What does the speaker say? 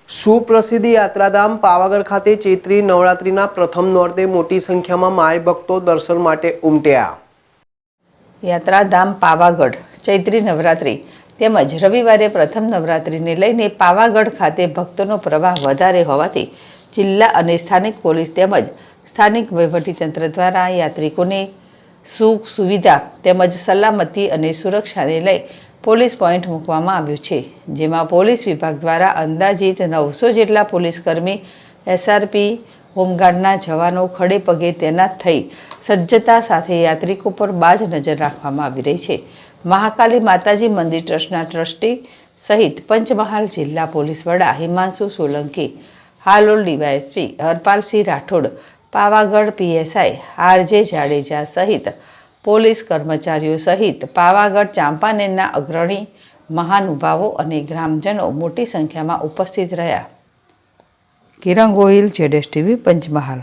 સુપ્રસિદ્ધ યાત્રાધામ પાવાગઢ ખાતે ચૈત્રી નવરાત્રિના પ્રથમ નોરતે મોટી સંખ્યામાં માઈ ભક્તો દર્શન માટે ઉમટ્યા। યાત્રાધામ પાવાગઢ ચૈત્રી નવરાત્રિ તેમજ રવિવારે પ્રથમ નવરાત્રિને લઈને પાવાગઢ ખાતે ભક્તોનો પ્રવાહ વધારે હોવાથી જિલ્લા અને સ્થાનિક પોલીસ તેમજ સ્થાનિક વહીવટીતંત્ર દ્વારા યાત્રિકોને સુખ સુવિધા તેમજ સલામતી અને સુરક્ષાને લઈ પોલીસ પોઈન્ટ મૂકવામાં આવ્યું છે, જેમાં પોલીસ વિભાગ દ્વારા અંદાજિત 900 જેટલા પોલીસકર્મી, SRP, હોમગાર્ડના જવાનો ખડે પગે તૈનાત થઈ સજ્જતા સાથે યાત્રિકો પર બાજ નજર રાખવામાં આવી રહી છે। મહાકાલી માતાજી મંદિર ટ્રસ્ટના ટ્રસ્ટી સહિત પંચમહાલ જિલ્લા પોલીસ વડા Himanshu Solanki, Halol DYSP Harpalsinh Rathod, Pavagadh PSI RJ Jadeja સહિત પોલીસ કર્મચારીઓ સહિત પાવાગઢ ચાંપાનેરના અગ્રણી મહાનુભાવો અને ગ્રામજનો મોટી સંખ્યામાં ઉપસ્થિત રહ્યા। કિરણ ગોહિલ, ZSTV, પંચમહાલ।